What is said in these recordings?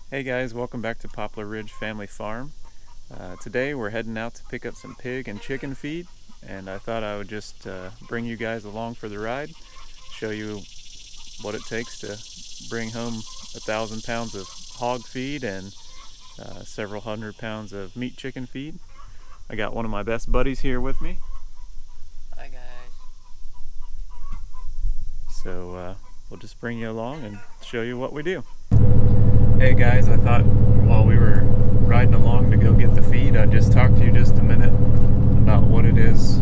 Hey guys, welcome back to Poplar Ridge Family Farm. Today we're heading out to pick up some pig and chicken feed, and I thought I would just bring you guys along for the ride, show you what it takes to bring home 1,000 pounds of hog feed and several hundred pounds of meat chicken feed. I got one of my best buddies here with me. Hi guys. So we'll just bring you along and show you what we do. Hey guys, I thought while we were riding along to go get the feed, I'd just talk to you just a minute about what it is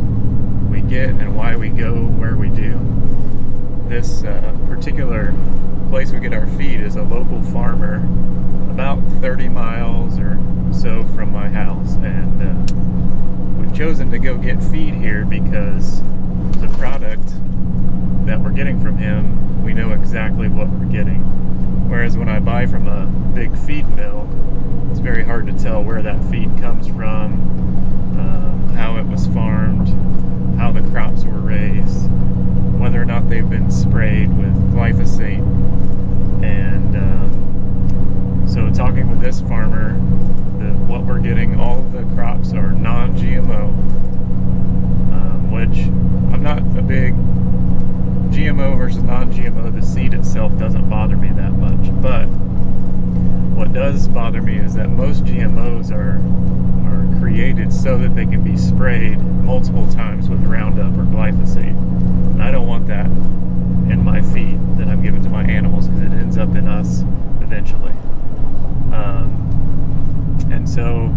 we get and why we go where we do. This particular place we get our feed is a local farmer about 30 miles or so from my house, and we've chosen to go get feed here because the product that we're getting from him, we know exactly what we're getting. Whereas when I buy from a big feed mill, it's very hard to tell where that feed comes from, how it was farmed, how the crops were raised, whether or not they've been sprayed with glyphosate. And so talking with this farmer, what we're getting, all of the crops are non-GMO, which I'm not a big GMO versus non-GMO, the seed itself doesn't bother me that much, but what does bother me is that most GMOs are created so that they can be sprayed multiple times with RoundUp or glyphosate, and I don't want that in my feed that I'm giving to my animals because it ends up in us eventually. And so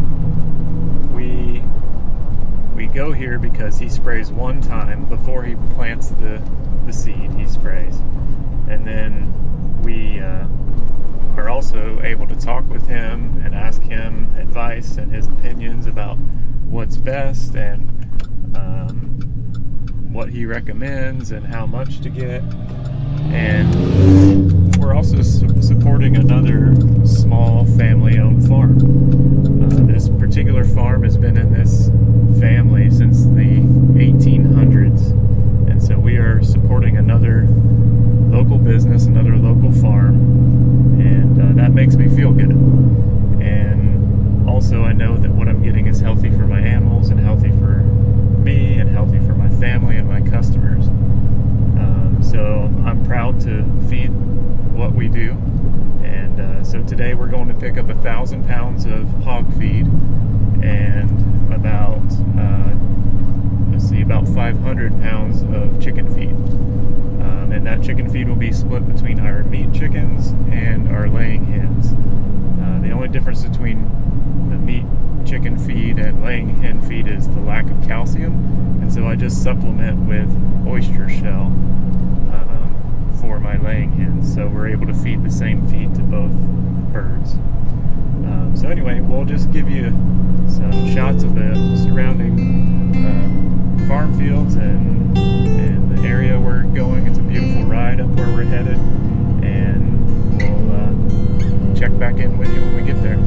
we go here because he sprays one time before he plants the seed. He sprays, and then we are also able to talk with him and ask him advice and his opinions about what's best and what he recommends and how much to get. And we're also supporting another small family-owned farm. This particular farm has been in this family since the 1800s, and so we are supporting another local business, another local farm, and that makes me feel good. And also I know that what I'm getting is healthy for my animals and healthy for me and healthy for my family and my customers. So I'm proud to feed what we do, and so today we're going to pick up 1,000 pounds of hog feed and about 500 pounds of chicken feed. And that chicken feed will be split between our meat chickens and our laying hens. The only difference between the meat chicken feed and laying hen feed is the lack of calcium, and so I just supplement with oyster shell for my laying hens, so we're able to feed the same feed to both birds. So anyway, we'll just give you some shots of the surrounding farm fields and the area we're going. It's a beautiful ride up where we're headed, and we'll check back in with you when we get there.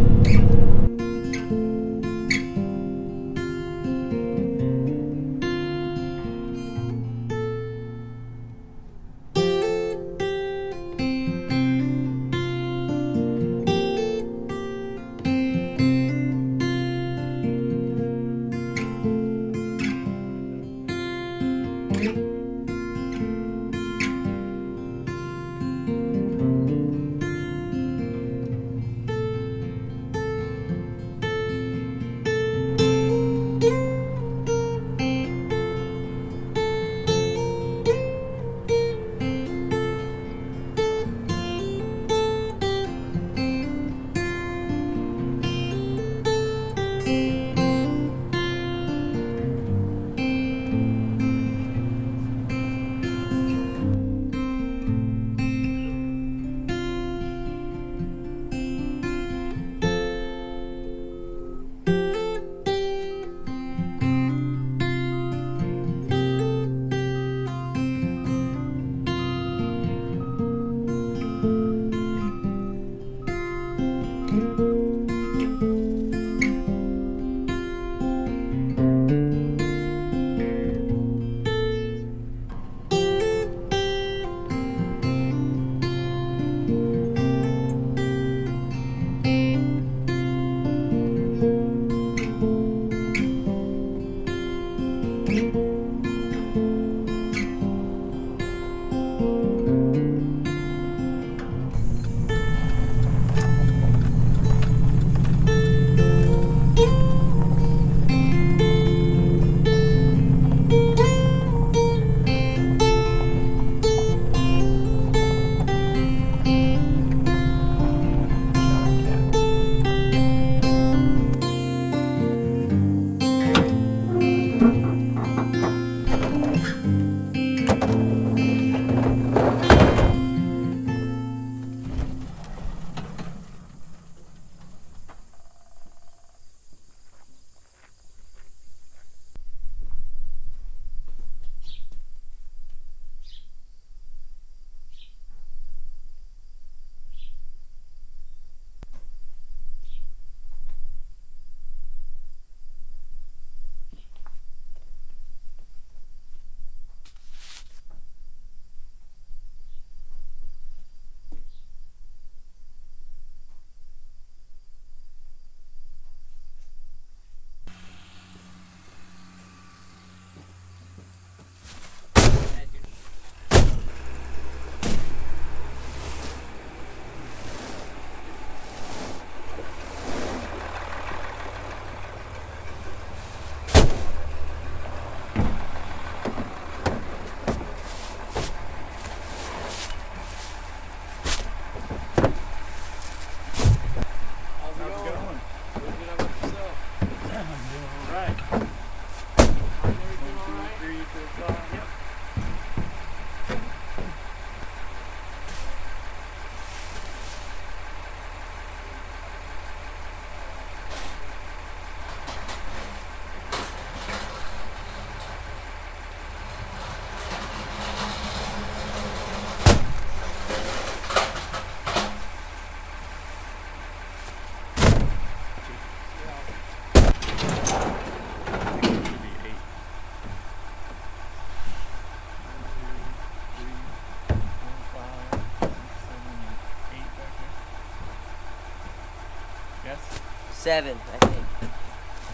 7, I think.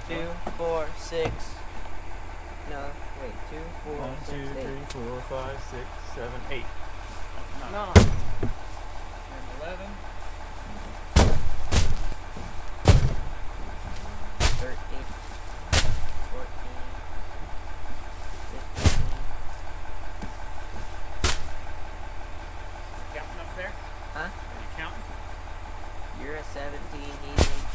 2, 4, 6. No, wait. 2, 4, 1, 6, 2, 8. 3, 4, 5, 6, 7, 8. 9. 10, 11. 13. 14. 15. Counting up there? Huh? Are you counting? You're at 17. He's 18.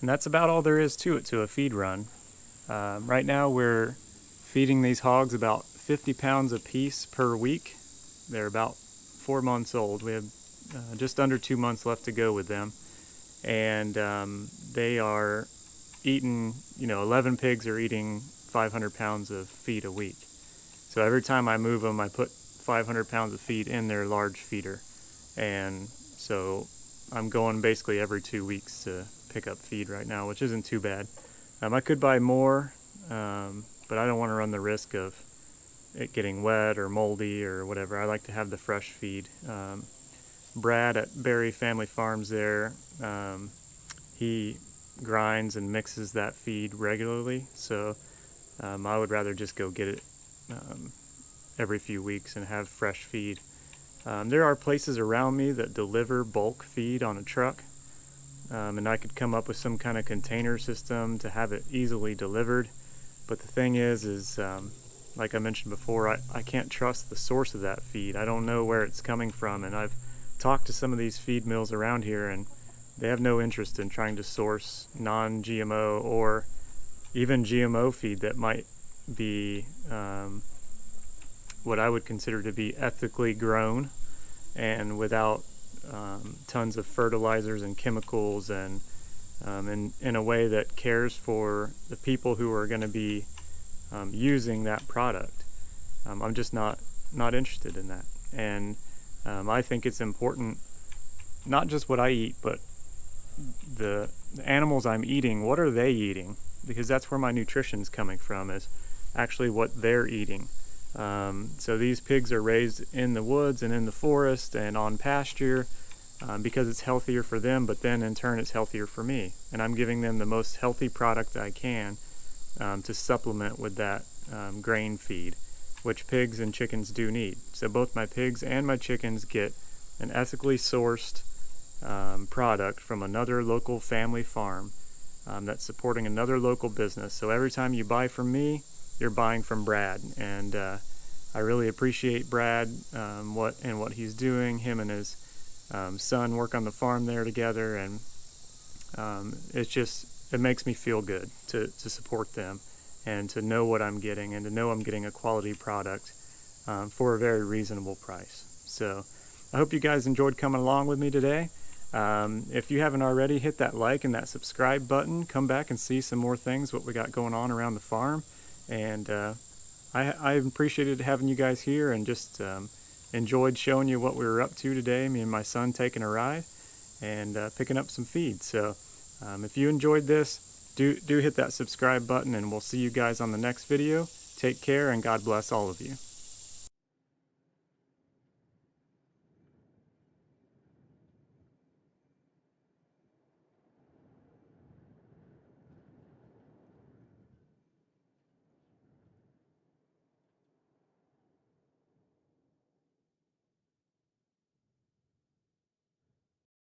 And that's about all there is to it, to a feed run. Right now we're feeding these hogs about 50 pounds a piece per week. They're about 4 months old. We have just under 2 months left to go with them. And they are eating, 11 pigs are eating 500 pounds of feed a week. So every time I move them, I put 500 pounds of feed in their large feeder. And so I'm going basically every 2 weeks to pick up feed right now, which isn't too bad. I could buy more, but I don't want to run the risk of it getting wet or moldy or whatever. I like to have the fresh feed. Brad at Berry Family Farms there, he grinds and mixes that feed regularly, so I would rather just go get it every few weeks and have fresh feed. There are places around me that deliver bulk feed on a truck, and I could come up with some kind of container system to have it easily delivered. But the thing is like I mentioned before, I can't trust the source of that feed. I don't know where it's coming from, and I've talked to some of these feed mills around here, and they have no interest in trying to source non-GMO or even GMO feed that might be what I would consider to be ethically grown and without tons of fertilizers and chemicals, and in a way that cares for the people who are going to be using that product. I'm just not interested in that. And I think it's important, not just what I eat, but the animals I'm eating, what are they eating? Because that's where my nutrition's coming from, is actually what they're eating. So these pigs are raised in the woods and in the forest and on pasture because it's healthier for them, but then in turn it's healthier for me. And I'm giving them the most healthy product I can to supplement with that grain feed, which pigs and chickens do need. So both my pigs and my chickens get an ethically sourced product from another local family farm that's supporting another local business. So every time you buy from me, you're buying from Brad, and I really appreciate Brad, what he's doing. Him and his son work on the farm there together, and it makes me feel good to support them and to know what I'm getting, and to know I'm getting a quality product for a very reasonable price. So I hope you guys enjoyed coming along with me today. If you haven't already, hit that like and that subscribe button. Come back and see some more things, what we got going on around the farm. And I appreciated having you guys here, and just enjoyed showing you what we were up to today, me and my son taking a ride and picking up some feed. So if you enjoyed this, do hit that subscribe button, and we'll see you guys on the next video. Take care, and God bless all of you.